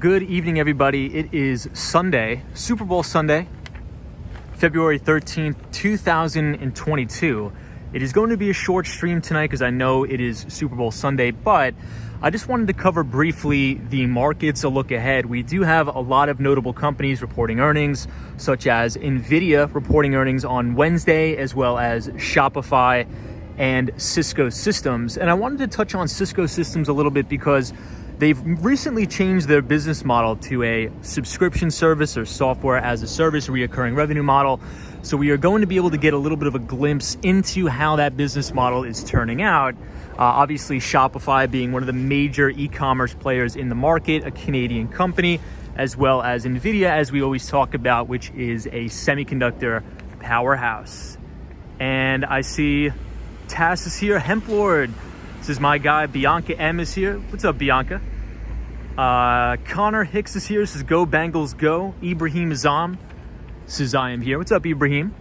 Good evening, everybody. It is Sunday, Super Bowl Sunday, February 13th, 2022. It is going to be a short stream tonight because I know it is Super Bowl Sunday, but I just wanted to cover briefly the markets, a look ahead. We do have a lot of notable companies reporting earnings, such as NVIDIA reporting earnings on Wednesday, as well as Shopify and Cisco Systems. And I wanted to touch on Cisco Systems a little bit because they've recently changed their business model to a subscription service or software as a service recurring revenue model. So we are going to be able to get a little bit of a glimpse into how that business model is turning out. Obviously, Shopify being one of the major e-commerce players in the market, a Canadian company, as well as NVIDIA, as we always talk about, which is a semiconductor powerhouse. And I see Tass is here, Hemp Lord. This is my guy, Bianca M is here. What's up, Bianca? Connor Hicks is here. This is Go Bengals Go. Ibrahim Azam says I am here. What's up, Ibrahim?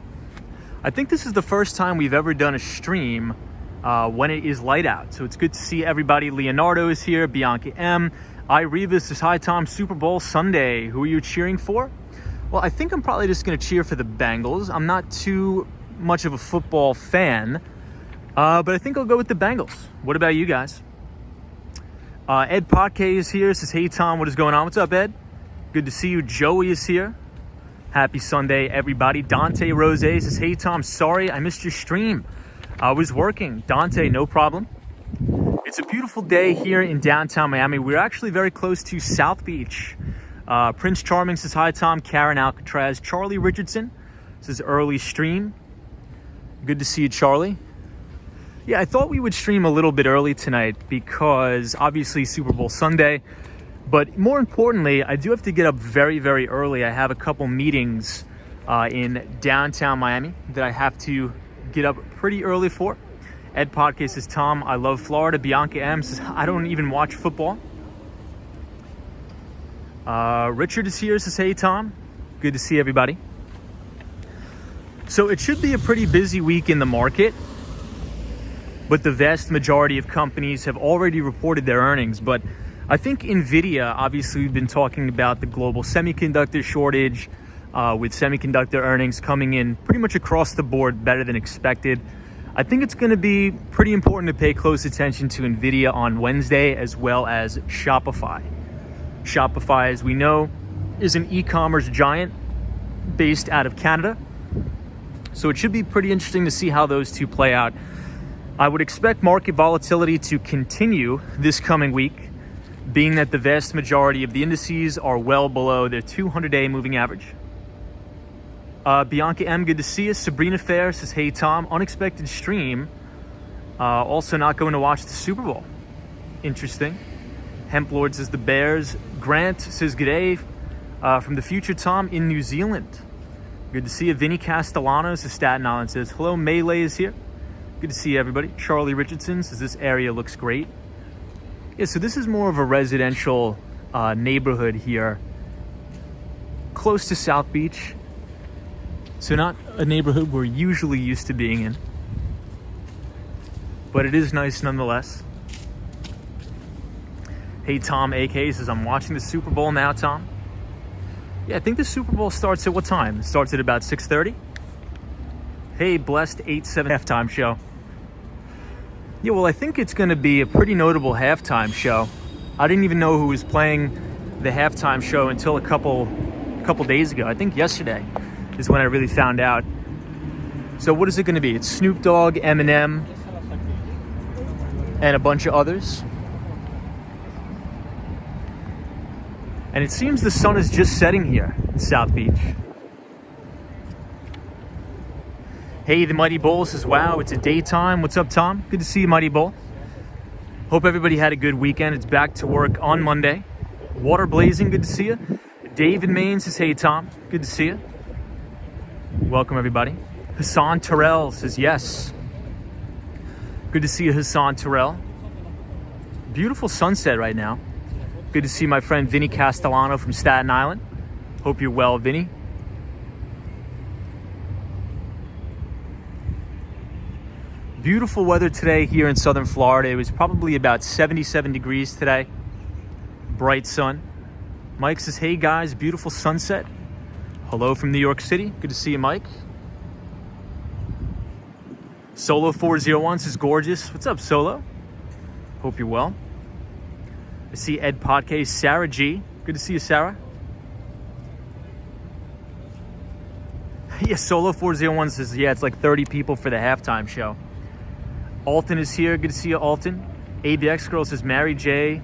I think this is the first time we've ever done a stream when it is light out. So it's good to see everybody. Leonardo is here. Bianca M. Ireva says, hi, Tom. Super Bowl Sunday. Who are you cheering for? Well, I think I'm probably just going to cheer for the Bengals. I'm not too much of a football fan, but I think I'll go with the Bengals. What about you guys? Ed Potke is here. Says, hey, Tom, what is going on? What's up, Ed? Good to see you. Joey is here. Happy Sunday, everybody. Dante Rose says, hey, Tom, sorry I missed your stream. I was working. Dante, no problem. It's a beautiful day here in downtown Miami. We're actually very close to South Beach. Prince Charming says, hi, Tom. Karen Alcatraz. Charlie Richardson says, early stream. Good to see you, Charlie. Yeah, I thought we would stream a little bit early tonight because obviously Super Bowl Sunday. But more importantly, I do have to get up very, very early. I have a couple meetings in downtown Miami that I have to get up pretty early for. Ed Podcast says, Tom, I love Florida. Bianca M says, I don't even watch football. Richard is here, says, hey, Tom. Good to see everybody. So it should be a pretty busy week in the market, but the vast majority of companies have already reported their earnings. But I think NVIDIA, obviously we've been talking about the global semiconductor shortage with semiconductor earnings coming in pretty much across the board better than expected. I think it's going to be pretty important to pay close attention to NVIDIA on Wednesday, as well as Shopify. Shopify, as we know, is an e-commerce giant based out of Canada. So it should be pretty interesting to see how those two play out. I would expect market volatility to continue this coming week, being that the vast majority of the indices are well below their 200-day moving average. Bianca M, good to see you. Sabrina Fair says, hey, Tom, unexpected stream. Also not going to watch the Super Bowl. Interesting. Hemp Lord says the Bears. Grant says, g'day from the future, Tom, in New Zealand. Good to see you. Vinny Castellanos says, Staten Island says, hello, Melee is here. Good to see everybody. Charlie Richardson says, this area looks great. Yeah, so this is more of a residential neighborhood here, close to South Beach. So not a neighborhood we're usually used to being in, but it is nice nonetheless. Hey, Tom AK says, I'm watching the Super Bowl now, Tom. Yeah, I think the Super Bowl starts at what time? It starts at about 6:30. Hey, Blessed 8-7 halftime show. Yeah, well, I think it's going to be a pretty notable halftime show. I didn't even know who was playing the halftime show until a couple days ago. I think yesterday is when I really found out. So what is it going to be? It's Snoop Dogg, Eminem, and a bunch of others. And it seems the sun is just setting here in South Beach. Hey, the Mighty Bull says, wow, it's a daytime. What's up, Tom? Good to see you, Mighty Bull. Hope everybody had a good weekend. It's back to work on Monday. Water Blazing, good to see you. David Main says, hey, Tom. Good to see you. Welcome, everybody. Hassan Terrell says, yes. Good to see you, Hassan Terrell. Beautiful sunset right now. Good to see my friend Vinny Castellano from Staten Island. Hope you're well, Vinny. Beautiful weather today here in southern Florida. It was probably about 77 degrees today. Bright sun. Mike says, hey guys, beautiful sunset. Hello from New York City. Good to see you, Mike. Solo 401 says, gorgeous. What's up, Solo? Hope you're well. I see Ed Podke, Sarah G. Good to see you, Sarah. Yeah, Solo 401 says, yeah, it's like 30 people for the halftime show. Alton is here. Good to see you, Alton. ABX Girl says, Mary J.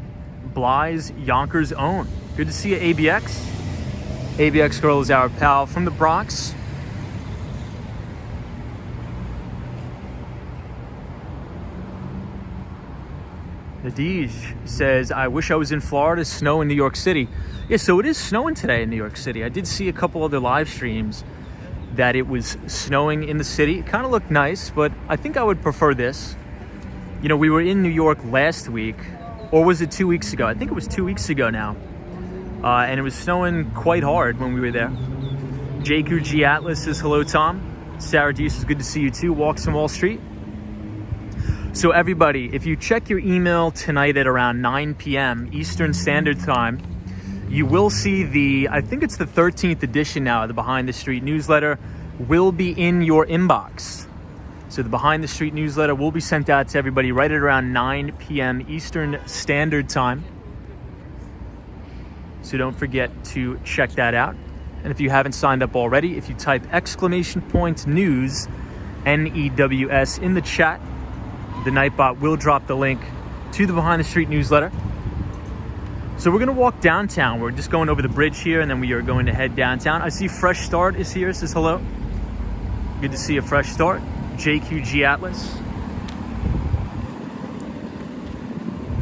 Bly's Yonkers own. Good to see you, ABX. ABX Girl is our pal from the Bronx. Nadij says, I wish I was in Florida. Snow in New York City. Yeah, so it is snowing today in New York City. I did see a couple other live streams that it was snowing in the city. It kind of looked nice, but I think I would prefer this. You know, we were in New York last week, or was it 2 weeks ago? I think it was 2 weeks ago now. And it was snowing quite hard when we were there. JQG Atlas says, hello, Tom. Sarah D says, good to see you too. Walks on Wall Street. So everybody, if you check your email tonight at around 9 p.m. Eastern Standard Time, you will see I think it's the 13th edition now of the Behind the Street newsletter will be in your inbox. So the Behind the Street newsletter will be sent out to everybody right at around 9 p.m. Eastern Standard Time. So don't forget to check that out. And if you haven't signed up already, if you type !news, NEWS in the chat, the Nightbot will drop the link to the Behind the Street newsletter. So we're going to walk downtown. We're just going over the bridge here, and then we are going to head downtown. I see Fresh Start is here. Says hello. Good to see a Fresh Start. JQG Atlas.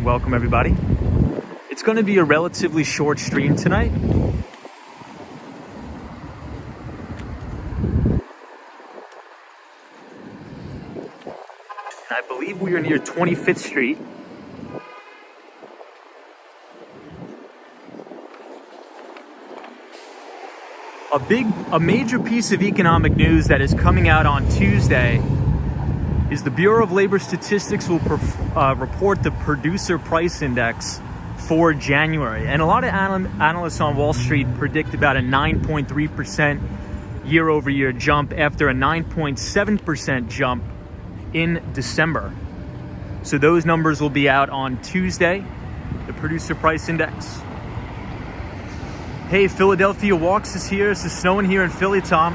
Welcome, everybody. It's going to be a relatively short stream tonight. I believe we are near 25th Street. A major piece of economic news that is coming out on Tuesday is the Bureau of Labor Statistics will report the Producer Price Index for January. And a lot of analysts on Wall Street predict about a 9.3% year-over-year jump after a 9.7% jump in December. So those numbers will be out on Tuesday, the Producer Price Index. Hey, Philadelphia Walks is here. It's snowing here in Philly, Tom.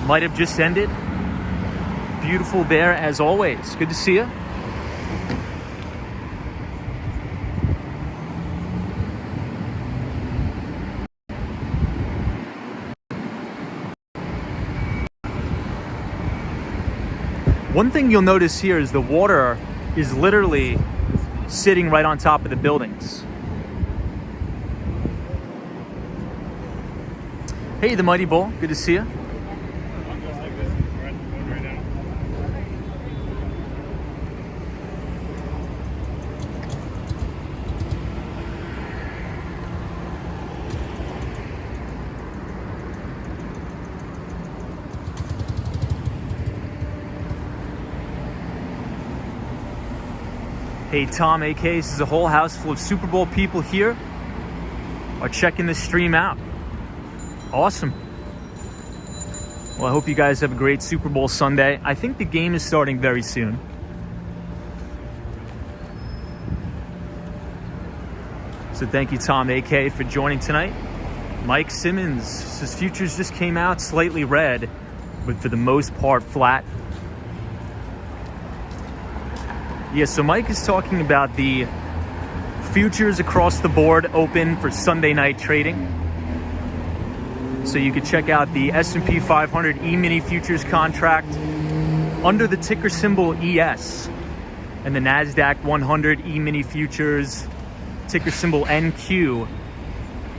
Might have just ended. Beautiful there as always. Good to see you. One thing you'll notice here is the water is literally sitting right on top of the buildings. Hey, the Mighty Bull. Good to see you. Hey, Tom AK says a whole house full of Super Bowl people here are checking this stream out. Awesome. Well, I hope you guys have a great Super Bowl Sunday. I think the game is starting very soon. So thank you, Tom AK, for joining tonight. Mike Simmons says futures just came out slightly red, but for the most part flat. Yeah, so Mike is talking about the futures across the board open for Sunday night trading. So you can check out the S&P 500 E-mini futures contract under the ticker symbol ES, and the NASDAQ 100 E-mini futures ticker symbol NQ,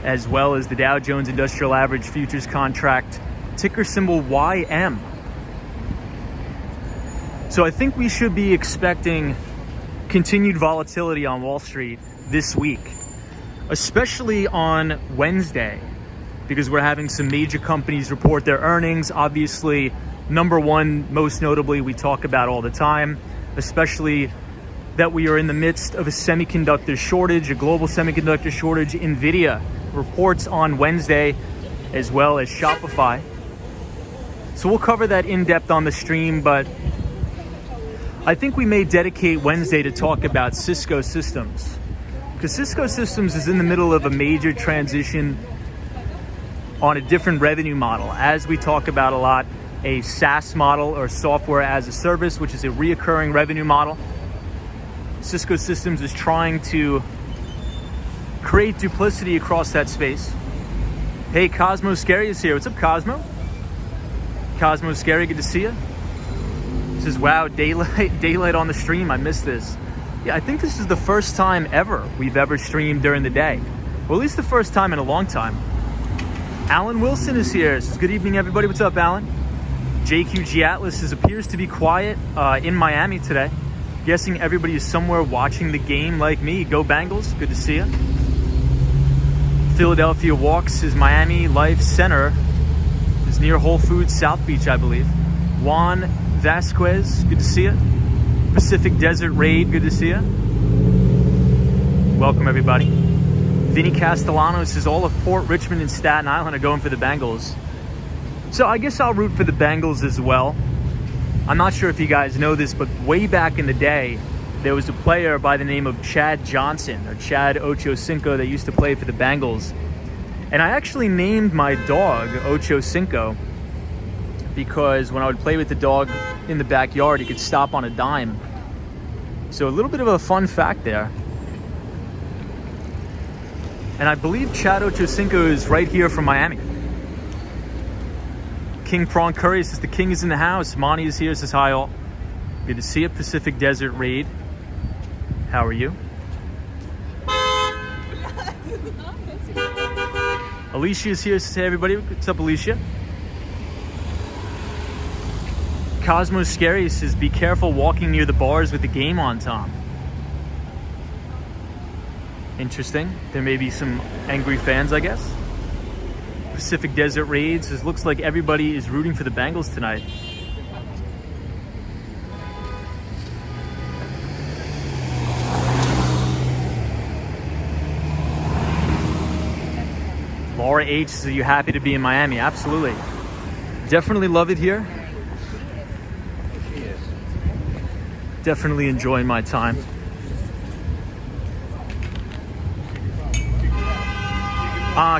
as well as the Dow Jones Industrial Average futures contract ticker symbol YM. So I think we should be expecting continued volatility on Wall Street this week, especially on Wednesday, because we're having some major companies report their earnings. Obviously, number one, most notably, we talk about all the time, especially that we are in the midst of a semiconductor shortage, a global semiconductor shortage. NVIDIA reports on Wednesday, as well as Shopify. So we'll cover that in depth on the stream, but I think we may dedicate Wednesday to talk about Cisco Systems, because Cisco Systems is in the middle of a major transition on a different revenue model. As we talk about a lot, a SaaS model, or software as a service, which is a reoccurring revenue model. Cisco Systems is trying to create duplicity across that space. Hey, Cosmo Scary is here. What's up, Cosmo? Cosmo Scary, good to see you. Says, wow, daylight on the stream. I missed this. Yeah, I think this is the first time ever we've ever streamed during the day. Well, at least the first time in a long time. Alan Wilson is here. Says, good evening, everybody. What's up, Alan? JQG Atlas appears to be quiet in Miami today. Guessing everybody is somewhere watching the game like me. Go Bengals. Good to see you. Philadelphia Walks is Miami Life Center. Is near Whole Foods South Beach, I believe. Juan Vasquez, good to see you. Pacific Desert Raid, good to see you. Welcome, everybody. Vinny Castellanos says all of Port Richmond and Staten Island are going for the Bengals. So I guess I'll root for the Bengals as well. I'm not sure if you guys know this, but way back in the day, there was a player by the name of Chad Johnson, or Chad Ochocinco, that used to play for the Bengals. And I actually named my dog Ochocinco because when I would play with the dog in the backyard, he could stop on a dime. So a little bit of a fun fact there. And I believe Chad Ochocinco is right here from Miami. King Prawn Curry says the king is in the house. Monty is here, says hi all. Good to see you. Pacific Desert Raid. How are you? Alicia is here, says hey everybody. What's up, Alicia? Cosmo Scary says be careful walking near the bars with the game on, Tom. Interesting. There may be some angry fans, I guess. Pacific Desert Raid says looks like everybody is rooting for the Bengals tonight. Laura H says, are you happy to be in Miami? Absolutely. Definitely love it here. Definitely enjoying my time.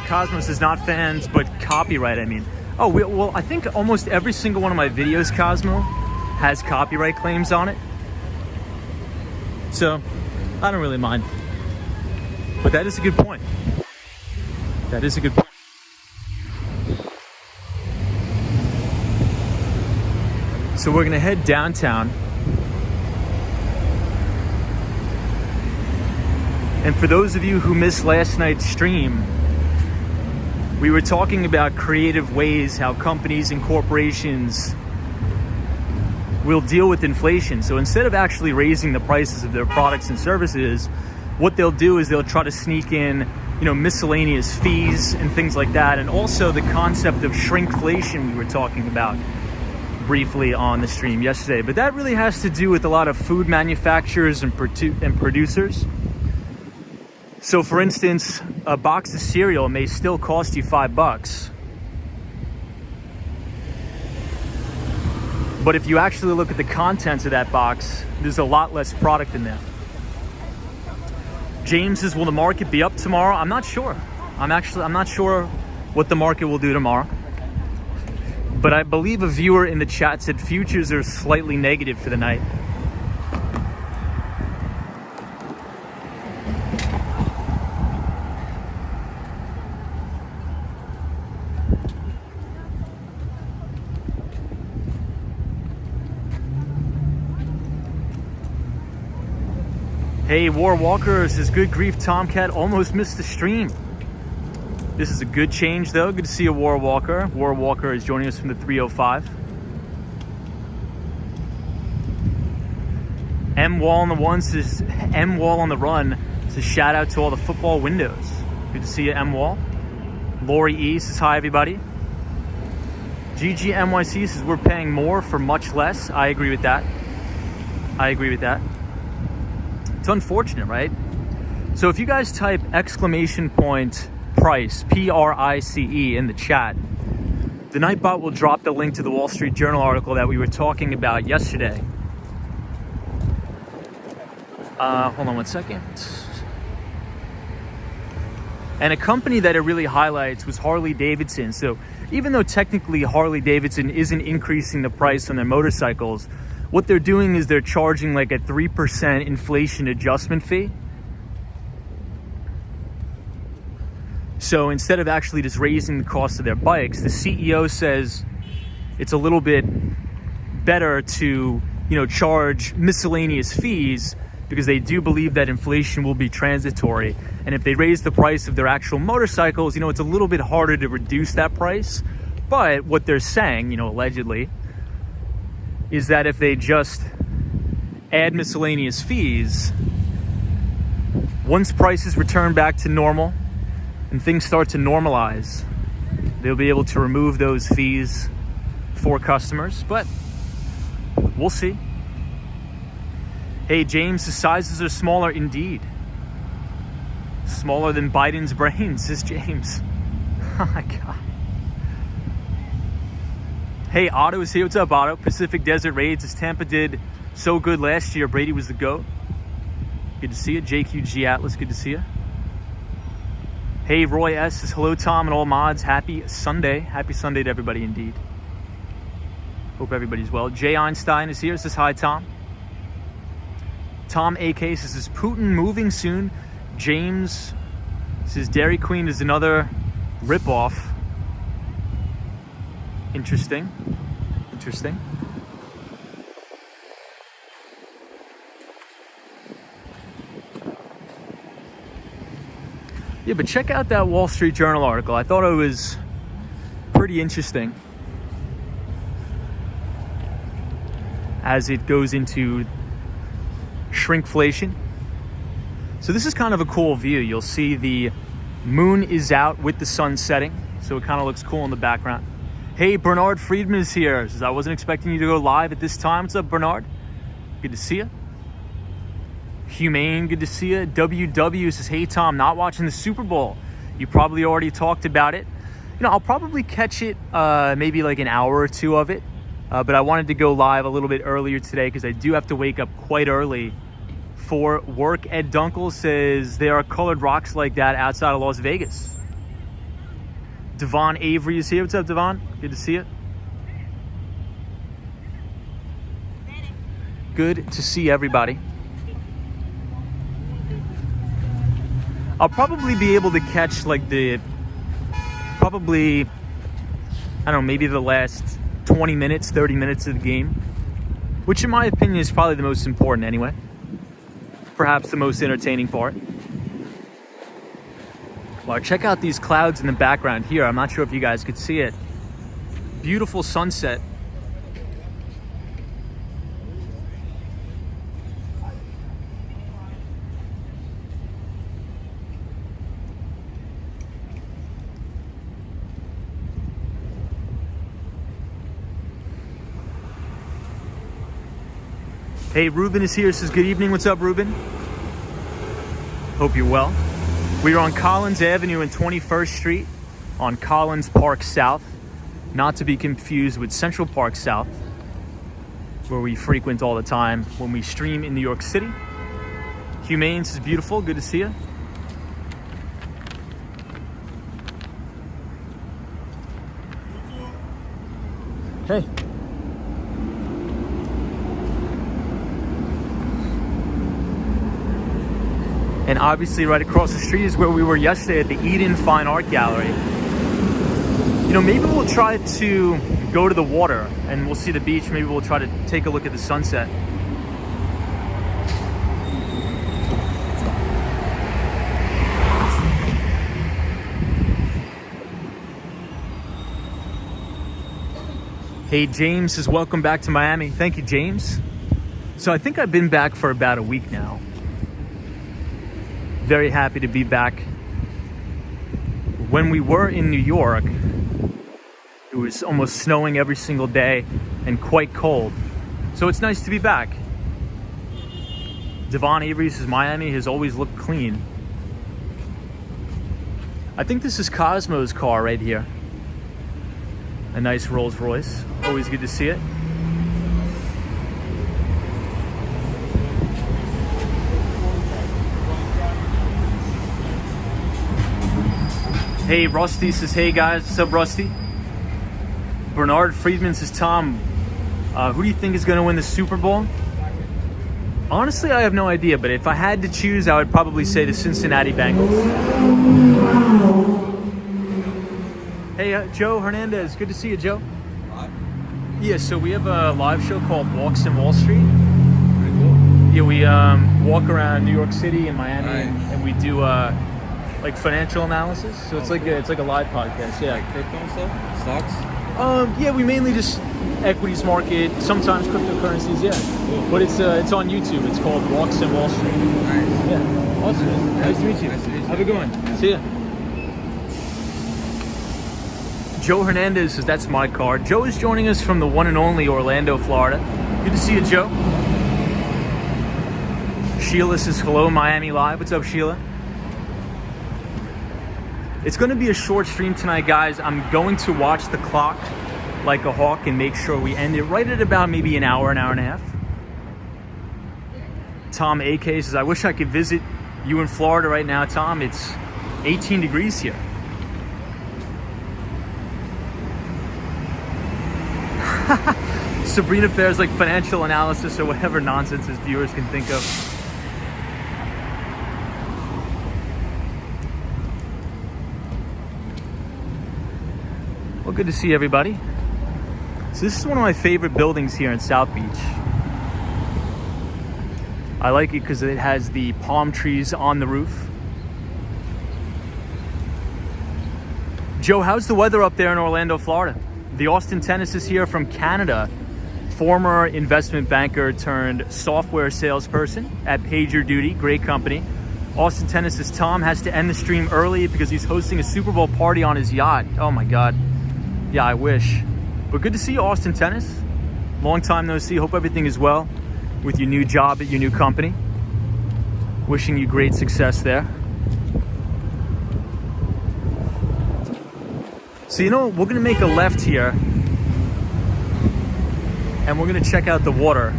Cosmos is not fans, but copyright, I mean. Oh, well, I think almost every single one of my videos, Cosmo, has copyright claims on it. So, I don't really mind. But that is a good point. That is a good point. So we're gonna head downtown. And for those of you who missed last night's stream, we were talking about creative ways how companies and corporations will deal with inflation. So instead of actually raising the prices of their products and services, what they'll do is they'll try to sneak in, miscellaneous fees and things like that. And also the concept of shrinkflation we were talking about briefly on the stream yesterday. But that really has to do with a lot of food manufacturers and producers. So for instance, a box of cereal may still cost you $5. But if you actually look at the contents of that box, there's a lot less product in there. James says, will the market be up tomorrow? I'm not sure. I'm not sure what the market will do tomorrow. But I believe a viewer in the chat said futures are slightly negative for the night. Hey, War Walker says, good grief, Tomcat almost missed the stream. This is a good change, though. Good to see you, War Walker. War Walker is joining us from the 305. M Wall on the one says, M Wall on the run says, shout out to all the football windows. Good to see you, M Wall. Lori E says, hi, everybody. GGMYC says, we're paying more for much less. I agree with that. I agree with that. It's unfortunate, right? So if you guys type !! Price, P-R-I-C-E, in the chat. The Nightbot will drop the link to the Wall Street Journal article that we were talking about yesterday. Hold on one second. And a company that it really highlights was Harley-Davidson. So even though technically Harley-Davidson isn't increasing the price on their motorcycles, what they're doing is they're charging like a 3% inflation adjustment fee. So instead of actually just raising the cost of their bikes, the CEO says it's a little bit better to, charge miscellaneous fees, because they do believe that inflation will be transitory. And if they raise the price of their actual motorcycles, it's a little bit harder to reduce that price. But what they're saying, allegedly, is that if they just add miscellaneous fees, once prices return back to normal and things start to normalize, they'll be able to remove those fees for customers. But we'll see. Hey, James, the sizes are smaller indeed. Smaller than Biden's brain, says James. Oh my God. Hey, Otto is here. What's up, Otto? Pacific Desert Raids, as Tampa did so good last year. Brady was the GOAT. Good to see you. JQG Atlas, good to see you. Hey, Roy S says, hello, Tom and all mods. Happy Sunday. Happy Sunday to everybody indeed. Hope everybody's well. Jay Einstein is here. Says, hi, Tom. Tom AK says, is Putin moving soon? James says, Dairy Queen is another ripoff. Interesting. Interesting. Yeah, but check out that Wall Street Journal article. I thought it was pretty interesting as it goes into shrinkflation. So this is kind of a cool view. You'll see the moon is out with the sun setting, so it kind of looks cool in the background. Hey, Bernard Friedman is here. Says, I wasn't expecting you to go live at this time. What's up, Bernard? Good to see you. Humane, good to see you. WW says, hey, Tom, not watching the Super Bowl. You probably already talked about it. I'll probably catch it, maybe like an hour or two of it. But I wanted to go live a little bit earlier today because I do have to wake up quite early for work. Ed Dunkel says there are colored rocks like that outside of Las Vegas. Devon Avery is here. What's up, Devon? Good to see you. Good to see everybody. I'll probably be able to catch like I don't know, maybe the last 20 minutes, 30 minutes of the game, which in my opinion is probably the most important anyway. Perhaps the most entertaining part. Well, check out these clouds in the background here. I'm not sure if you guys could see it. Beautiful sunset. Hey, Ruben is here. Says, good evening. What's up, Ruben? Hope you're well. We are on Collins Avenue and 21st Street on Collins Park South, not to be confused with Central Park South, where we frequent all the time when we stream in New York City. Humane says, beautiful. Good to see you. Hey. And obviously right across the street is where we were yesterday at the Eden Fine Art Gallery. Maybe we'll try to go to the water and we'll see the beach. Maybe we'll try to take a look at the sunset. Hey, James says, welcome back to Miami. Thank you, James. So I think I've been back for about a week now. Very happy to be back. When we were in New York, it was almost snowing every single day and quite cold. So it's nice to be back. Devon Avery says, Miami has always looked clean. I think this is Cosmo's car right here. A nice Rolls Royce. Always good to see it. Hey, Rusty says, hey guys, what's up, Rusty? Bernard Friedman says, Tom, who do you think is going to win the Super Bowl? Honestly, I have no idea, but if I had to choose, I would probably say the Cincinnati Bengals. Hey, Joe Hernandez, good to see you, Joe. Yeah, so we have a live show called Walks in Wall Street. Pretty cool. Yeah, we walk around New York City and Miami, and we do like financial analysis. So it's like a live podcast. Yeah. Like crypto and stuff? Stocks? Yeah, we mainly just equities market, sometimes cryptocurrencies. Yeah, Cool. but it's on YouTube. It's called Walks in Wall Street. Nice. Yeah, awesome. Nice to meet you. Nice to meet you. Have a good one. See ya. Joe Hernandez says that's my car. Joe is joining us from the one and only Orlando, Florida. Good to see you, Joe. Sheila says hello, Miami Live. What's up, Sheila? It's going to be a short stream tonight, guys. I'm going to watch the clock like a hawk and make sure we end it right at about maybe an hour and a half. Tom AK says, I wish I could visit you in Florida right now, Tom. It's 18 degrees here. Sabrina Fair's like financial analysis or whatever nonsense his viewers can think of. Well, good to see everybody. So this is one of my favorite buildings here in South Beach. I like it because it has the palm trees on the roof. Joe, how's the weather up there in Orlando, Florida? The Austin Tennis is here from Canada. Former investment banker turned software salesperson at PagerDuty, great company. Austin Tennis's Tom has to end the stream early because he's hosting a Super Bowl party on his yacht. Oh my God. Yeah, I wish. But good to see you, Austin Tennis. Long time no see. Hope everything is well with your new job at your new company. Wishing you great success there. So, you know, we're going to make a left here. And we're going to check out the water.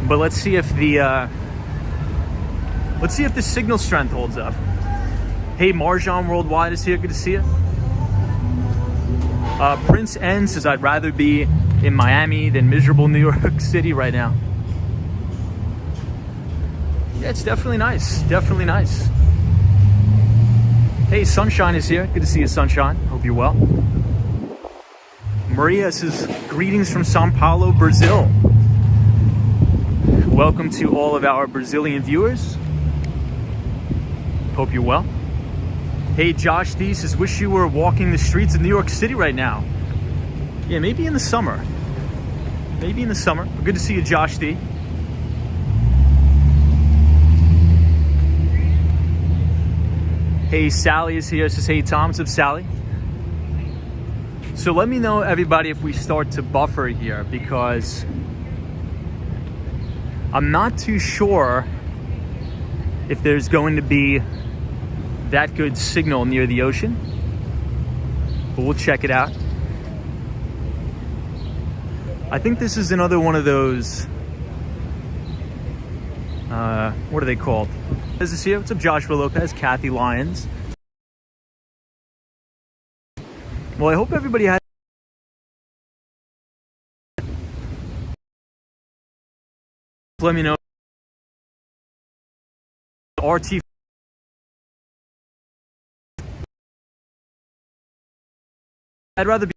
But let's see if the signal strength holds up. Hey, Marjan Worldwide is here. Good to see you. Prince N says, I'd rather be in Miami than miserable New York City right now. Yeah, it's definitely nice. Definitely nice. Hey, Sunshine is here. Good to see you, Sunshine. Hope you're well. Maria says, greetings from Sao Paulo, Brazil. Welcome to all of our Brazilian viewers. Hope you're well. Hey, Josh D says, wish you were walking the streets of New York City right now. Yeah, maybe in the summer. Maybe in the summer. But good to see you, Josh D. Hey, Sally is here. Says, hey, Tom. What's up, Sally? So let me know, everybody, if we start to buffer here, because I'm not too sure if there's going to be that good signal near the ocean, but we'll check it out. I think this is another one of those, what are they called? Is this here? What's up, Joshua Lopez, Kathy Lyons? Well, I hope everybody had let me know. RT. I'd rather be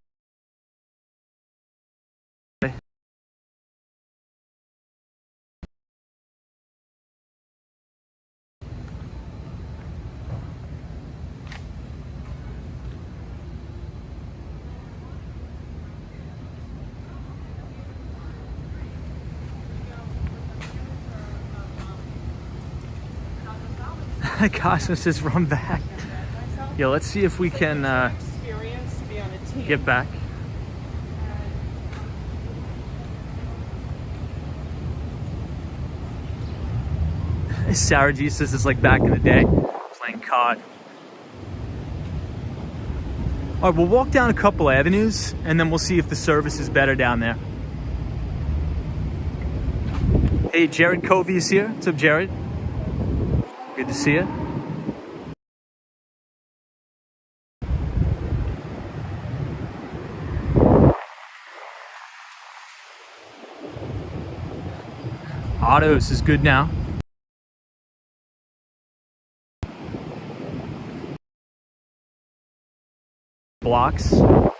Cosmos says run back. Yeah, let's see if we can get back. Sarah G says it's like back in the day, playing COD. All right, we'll walk down a couple avenues and then we'll see if the service is better down there. Hey, Jared Covey is here. What's up, Jared? Good to see you. Autos is good now. Blocks. To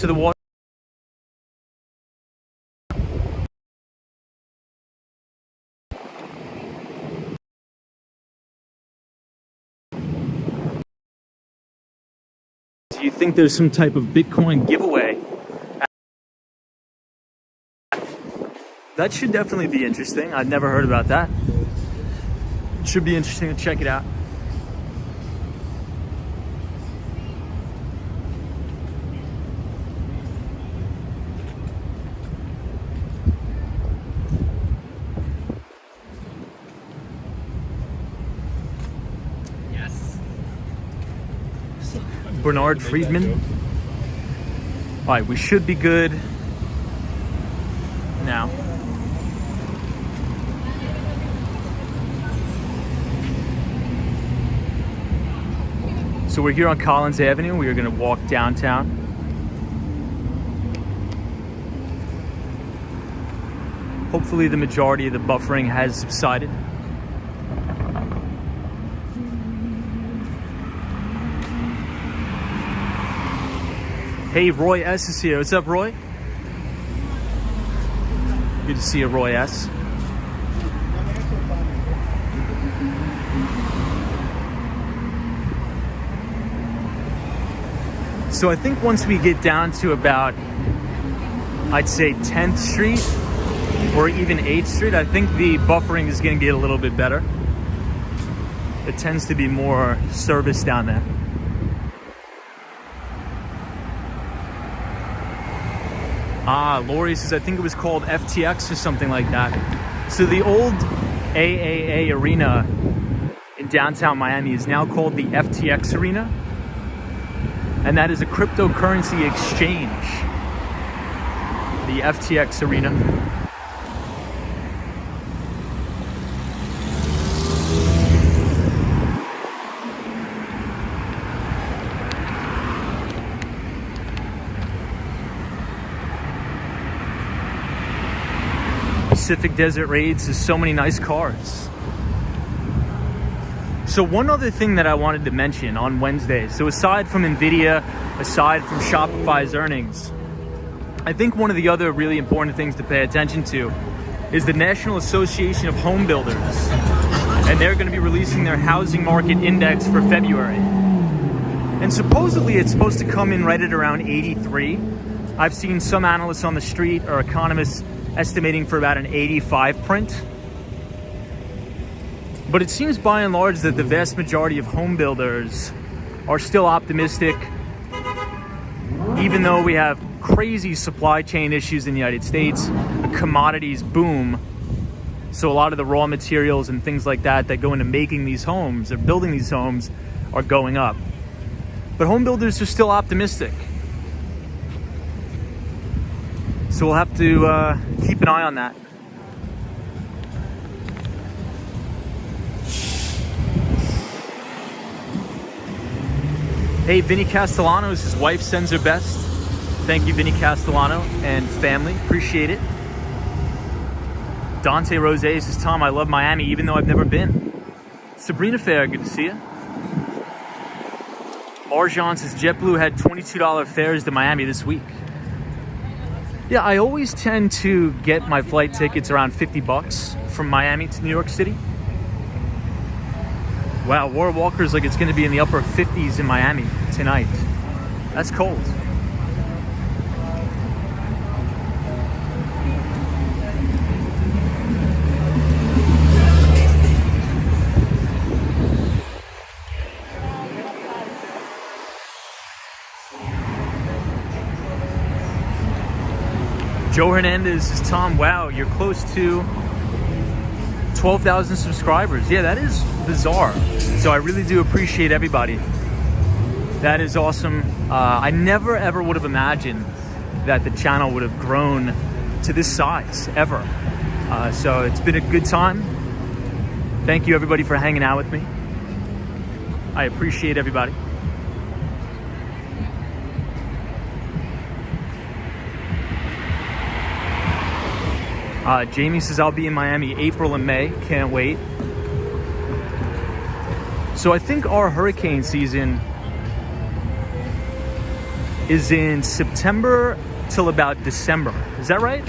the water. Do you think there's some type of Bitcoin giveaway? That should definitely be interesting. I'd never heard about that. It should be interesting to check it out. Yes. Bernard Friedman. All right, we should be good now. So we're here on Collins Avenue. We are going to walk downtown. Hopefully the majority of the buffering has subsided. Hey, Roy S is here. What's up, Roy? Good to see you, Roy S. So I think once we get down to about, I'd say 10th Street or even 8th Street, I think the buffering is going to get a little bit better. It tends to be more service down there. Lori says, I think it was called FTX or something like that. So the old AAA arena in downtown Miami is now called the FTX Arena. And that is a cryptocurrency exchange. The FTX Arena. Pacific Desert Raids has so many nice cars. So one other thing that I wanted to mention on Wednesday, so aside from Nvidia, aside from Shopify's earnings, I think one of the other really important things to pay attention to is the National Association of Home Builders. And they're going to be releasing their housing market index for February. And supposedly it's supposed to come in right at around 83. I've seen some analysts on the street or economists estimating for about an 85 print. But it seems by and large that the vast majority of home builders are still optimistic, even though we have crazy supply chain issues in the United States, a commodities boom. So a lot of the raw materials and things like that that go into making these homes or building these homes are going up. But home builders are still optimistic. So we'll have to keep an eye on that. Hey, Vinny Castellanos, his wife sends her best. Thank you, Vinny Castellano and family. Appreciate it. Dante Rose says, Tom, I love Miami even though I've never been. Sabrina Fair, good to see you. Arjan says, JetBlue had $22 fares to Miami this week. Yeah, I always tend to get my flight tickets around $50 from Miami to New York City. Wow, War Walker's like it's going to be in the upper 50s in Miami tonight. That's cold. Joe Hernandez says, Tom, wow, you're close to 12,000 subscribers. Yeah, that is bizarre. So I really do appreciate everybody. That is awesome. I never ever would have imagined that the channel would have grown to this size ever. So it's been a good time. Thank you everybody for hanging out with me. I appreciate everybody. Jamie says I'll be in Miami April and May. Can't wait. So I think our hurricane season is in September till about December. Is that right?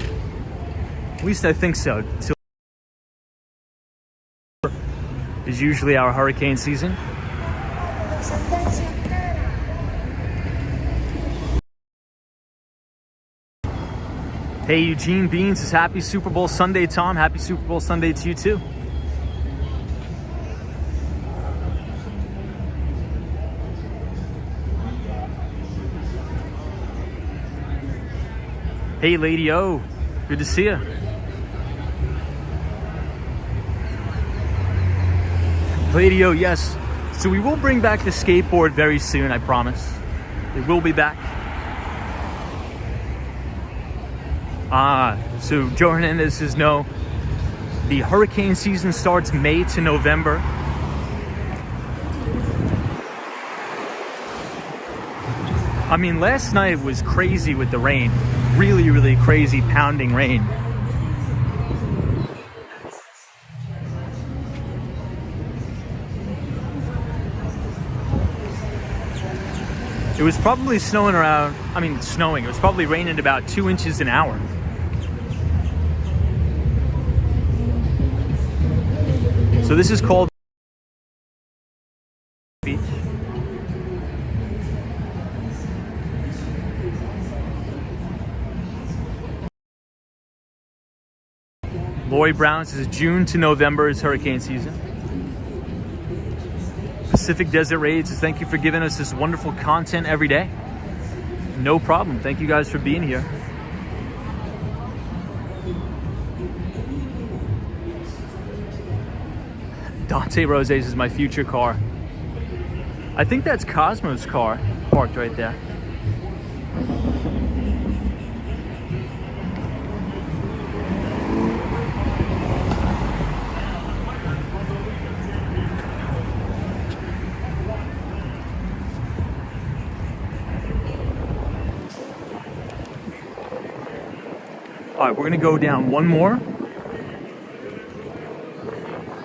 At least I think so. Till is usually our hurricane season. Hey, Eugene Bean says happy Super Bowl Sunday, Tom. Happy Super Bowl Sunday to you too. Hey, Lady O, good to see you. Lady O, yes. So we will bring back the skateboard very soon, I promise. It will be back. So Joe Hernandez says no. The hurricane season starts May to November. I mean, last night was crazy with the rain. Really, really crazy pounding rain. It was probably snowing around, snowing. It was probably raining about 2 inches an hour. So this is called Beach. Lori Brown says June to November is hurricane season. Pacific Desert Raid says thank you for giving us this wonderful content every day. No problem. Thank you guys for being here. Dante Rose is my future car. I think that's Cosmo's car parked right there. All right, we're gonna go down one more.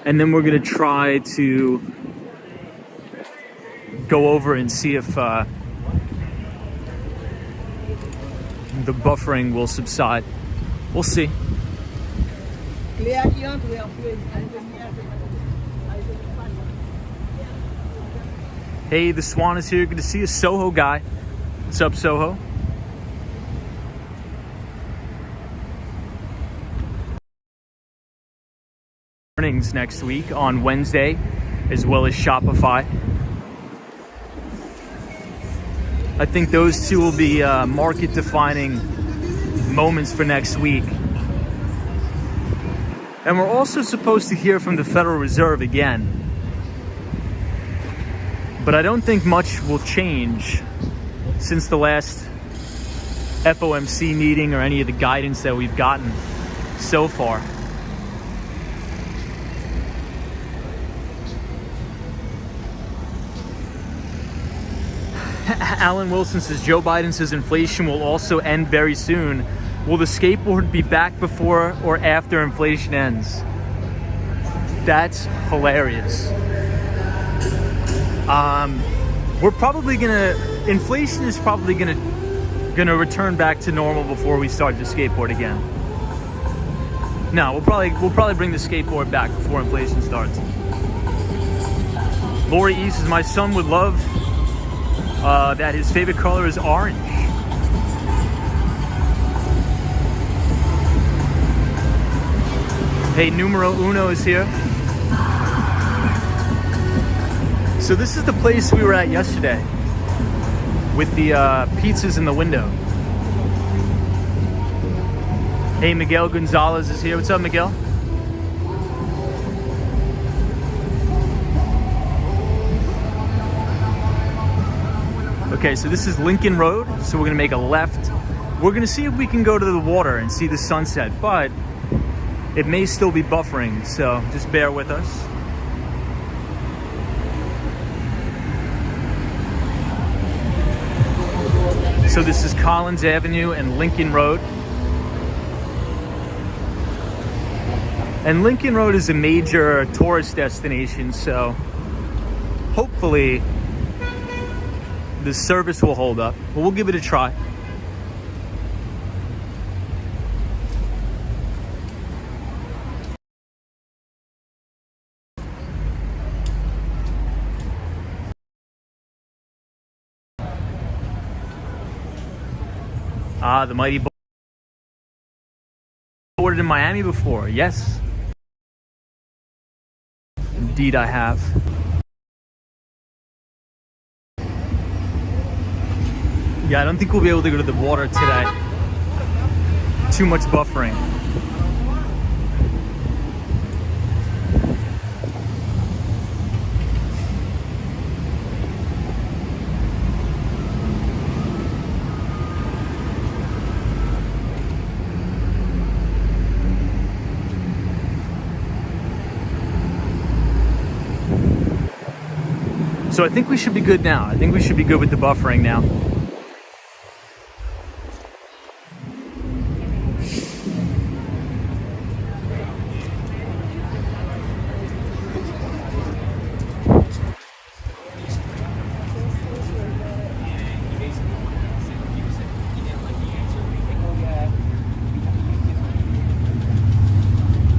And then we're gonna try to go over and see if the buffering will subside. We'll see. Hey, the Swan is here. Good to see you, Soho guy. What's up, Soho? Earnings next week on Wednesday, as well as Shopify. I think those two will be market defining moments for next week. And we're also supposed to hear from the Federal Reserve again. But I don't think much will change since the last FOMC meeting or any of the guidance that we've gotten so far. Alan Wilson says Joe Biden says inflation will also end very soon. Will the skateboard be back before or after inflation ends? That's hilarious. We're probably inflation is probably gonna return back to normal before we start the skateboard again. No, we'll probably bring the skateboard back before inflation starts. Lori E says my son would love that his favorite color is orange. Hey, Numero Uno is here. So this is the place we were at yesterday with the pizzas in the window. Hey, Miguel Gonzalez is here. What's up, Miguel? Okay, so this is Lincoln Road, so we're gonna make a left. We're gonna see if we can go to the water and see the sunset, but it may still be buffering, so just bear with us. So this is Collins Avenue and Lincoln Road. And Lincoln Road is a major tourist destination, so hopefully the service will hold up, but we'll give it a try. Ah, the mighty boarded in Miami before. Yes, indeed I have. Yeah, I don't think we'll be able to go to the water today. Too much buffering. So I think we should be good now. I think we should be good with the buffering now.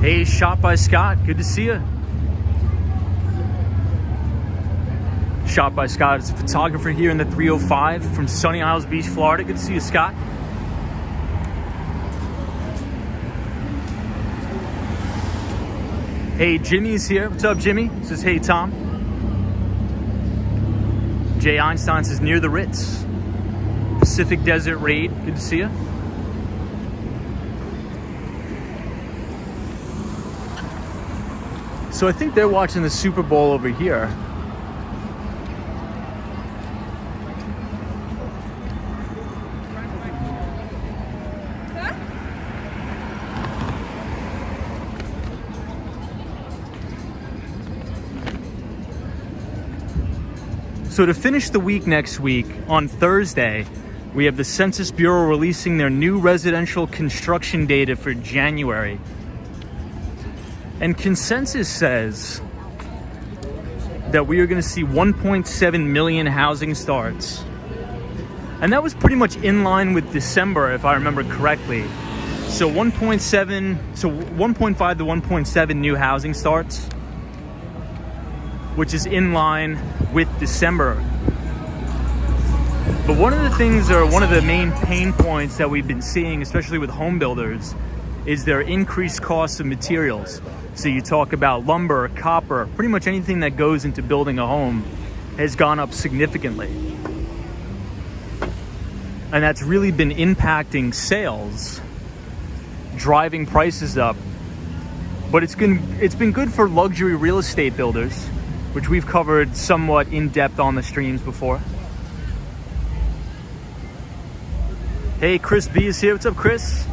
Hey, Shot by Scott, good to see you. Shot by Scott is a photographer here in the 305 from Sunny Isles Beach, Florida. Good to see you, Scott. Hey, Jimmy's here. What's up, Jimmy? He says, hey, Tom. Jay Einstein says, near the Ritz. Pacific Desert Raid. Good to see you. So I think they're watching the Super Bowl over here. So to finish the week next week, on Thursday, we have the Census Bureau releasing their new residential construction data for January. And consensus says that we are going to see 1.7 million housing starts. And that was pretty much in line with December, if I remember correctly. So 1.5 to 1.7 new housing starts, which is in line with December. But one of the things, or one of the main pain points that we've been seeing, especially with home builders, is their increased costs of materials. So you talk about lumber, copper, pretty much anything that goes into building a home has gone up significantly. And that's really been impacting sales, driving prices up. But it's been good for luxury real estate builders, which we've covered somewhat in depth on the streams before. Hey, Chris B is here. What's up, Chris?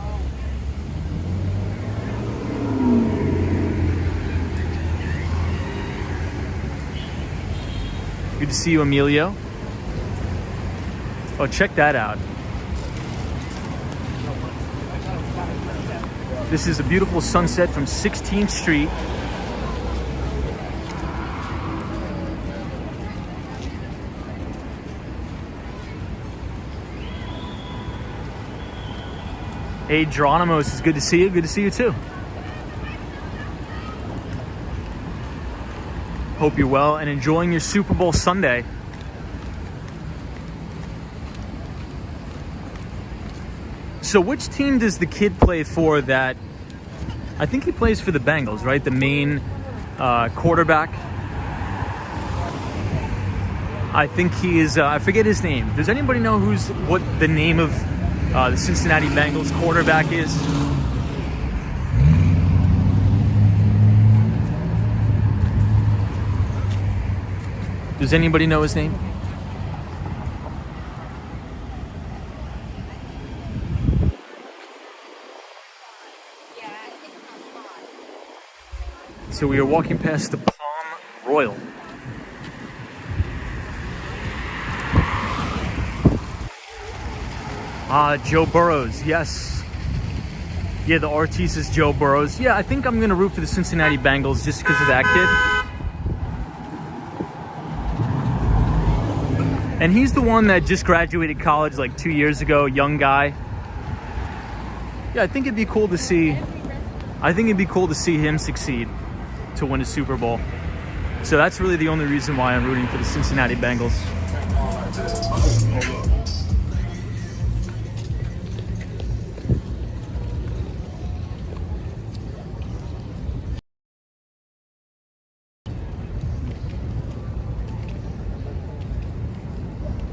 Good to see you, Emilio. Oh, check that out. This is a beautiful sunset from 16th Street. Hey, Geronimos, it's good to see you. Good to see you too. Hope you're well and enjoying your Super Bowl Sunday. So which team does the kid play for that? I think he plays for the Bengals, right? The main quarterback. I think he is, I forget his name. Does anybody know what the name of the Cincinnati Bengals quarterback is? Does anybody know his name? So we are walking past the Palm Royal. Joe Burrows, yes. Yeah, the RT says Joe Burrows. Yeah, I think I'm going to root for the Cincinnati Bengals just because of that kid. And he's the one that just graduated college like 2 years ago, young guy. Yeah, I think it'd be cool to see him succeed to win a Super Bowl. So that's really the only reason why I'm rooting for the Cincinnati Bengals.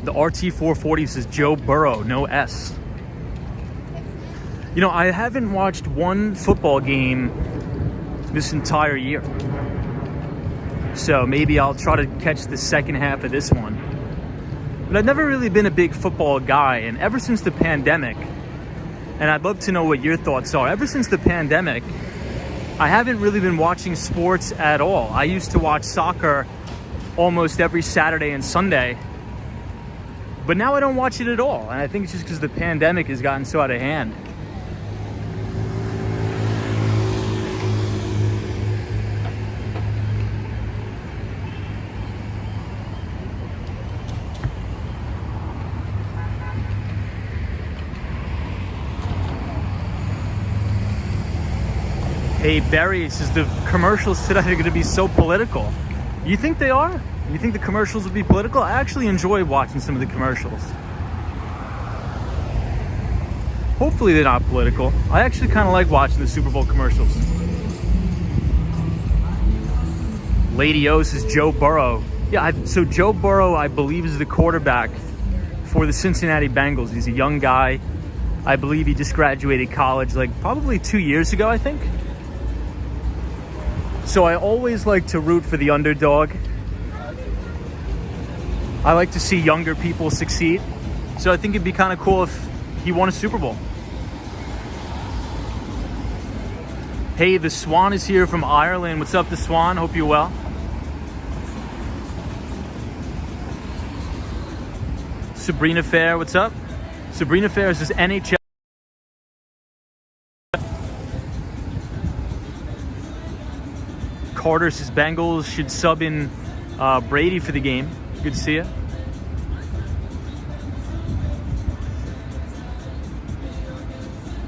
The RT440 says Joe Burrow, no S. You know, I haven't watched one football game this entire year. So maybe I'll try to catch the second half of this one. But I've never really been a big football guy, and ever since the pandemic, and I'd love to know what your thoughts are, ever since the pandemic, I haven't really been watching sports at all. I used to watch soccer almost every Saturday and Sunday, but now I don't watch it at all. And I think it's just because the pandemic has gotten so out of hand. Hey, Barry says the commercials today are going to be so political. You think they are? You think the commercials will be political? I actually enjoy watching some of the commercials. Hopefully they're not political. I actually kind of like watching the Super Bowl commercials. Lady O says Joe Burrow. Yeah, so Joe Burrow, I believe, is the quarterback for the Cincinnati Bengals. He's a young guy. I believe he just graduated college like probably 2 years ago, I think. So I always like to root for the underdog. I like to see younger people succeed. So I think it'd be kind of cool if he won a Super Bowl. Hey, the Swan is here from Ireland. What's up, the Swan? Hope you're well. Sabrina Fair, what's up? Sabrina Fair says NHL. Carter says Bengals should sub in Brady for the game. Good to see you.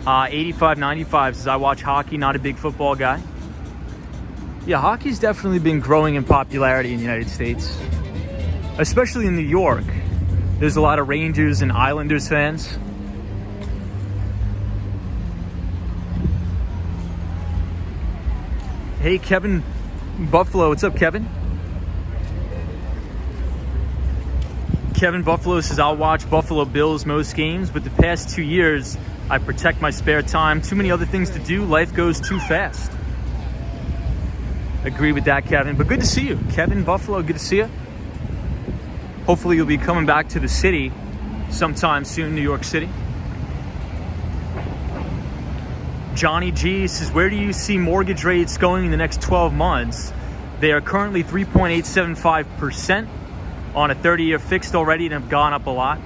$85.95 says I watch hockey, not a big football guy. Yeah, hockey's definitely been growing in popularity in the United States, especially in New York. There's a lot of Rangers and Islanders fans. Hey, Kevin Buffalo, what's up, Kevin? Kevin Buffalo says I'll watch Buffalo Bills most games, but the past 2 years I protect my spare time. Too many other things to do. Life goes too fast. Agree with that, Kevin. But good to see you, Kevin Buffalo. Good to see you. Hopefully you'll be coming back to the city sometime soon, New York City. Johnny G says, where do you see mortgage rates going in the next 12 months? They are currently 3.875% on a 30-year fixed already and have gone up a lot.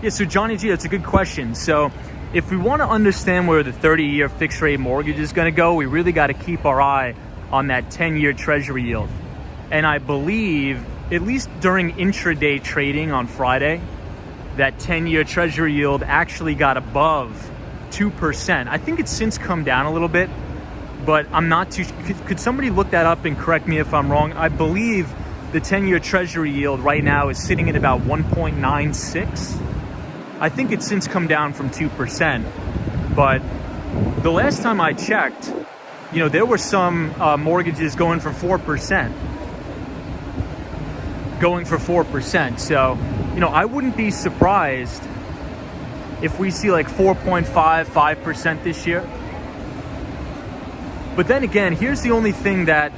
Yeah, so Johnny G, that's a good question. So if we want to understand where the 30-year fixed rate mortgage is going to go, we really got to keep our eye on that 10-year treasury yield. And I believe, at least during intraday trading on Friday, that 10-year treasury yield actually got above 2%. I think it's since come down a little bit, but I'm not too. Could somebody look that up and correct me if I'm wrong? I believe the 10-year treasury yield right now is sitting at about 1.96. I think it's since come down from 2%, but the last time I checked, you know, there were some mortgages going for 4%. So, you know, I wouldn't be surprised if we see like 4.5% this year. But then again, here's the only thing that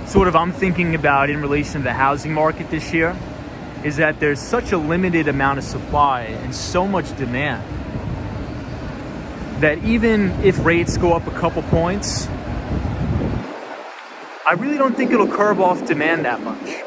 sort of I'm thinking about in relation to the housing market this year, is that there's such a limited amount of supply and so much demand that even if rates go up a couple points, I really don't think it'll curb off demand that much.